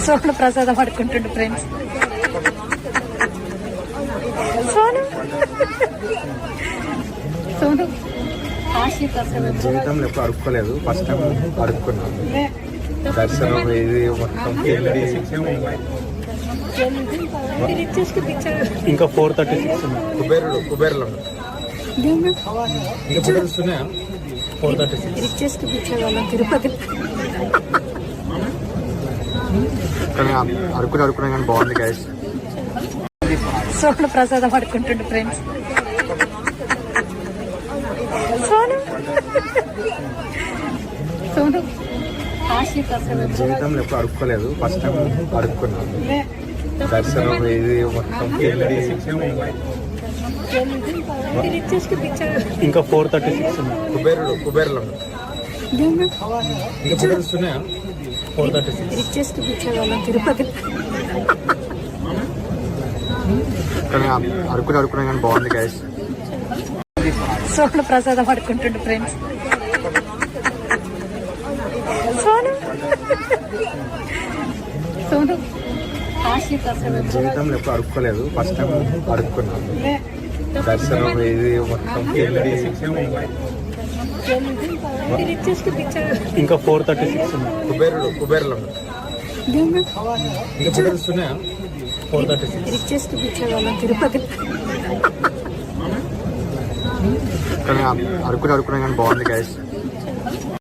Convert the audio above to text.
సోను ప్రసాదం పడుకుంటుండు ఫ్రెండ్స్. సోను సోను జీవితంలో ఎప్పుడు అడుక్కోలేదు, ఫస్ట్ టైం అడుక్కున్నాను. దర్శనం ఇది మొత్తం ఇంకా 436 కుబేరులో ఇంకా ఫోటోస్ ఉన్నాయా? 436 రిచెస్ట్ పిక్చర్ వాళ్ళం తిరుపతి. కానీ అడుక్కున్నా కానీ బాగుంది గైస్. సోను ప్రసాదం పడుకుంటుండు ఫ్రెండ్స్. సోను సోను జీవితంలో ఎప్పుడు అడుక్కోలేదు, ఫస్ట్ టైం అడుక్కున్నాను. దర్శనం ఇది మొత్తం ఇంకా 436 కుబేరులో ఇంకా ఫోటోస్ ఉన్నాయా? 436 రిచెస్ట్ పిక్చర్ వాళ్ళం తిరుపతి. కానీ అడుక్కున్నా కానీ బాగుంది గైస్. సోను ప్రసాదం పడుకుంటుండు ఫ్రెండ్స్. సోను సోను జీవితంలో ఎప్పుడు అడుక్కోలేదు, ఫస్ట్ టైం అడుక్కున్నాను. దర్శనం ఇది మొత్తం ఇంకా 436 కుబేరులో ఇంకా ఫోటోస్ ఉన్నాయా? 436 రిచెస్ట్ పిక్చర్ వాళ్ళం తిరుపతి. కానీ అడుక్కున్నా కానీ బాగుంది గైస్.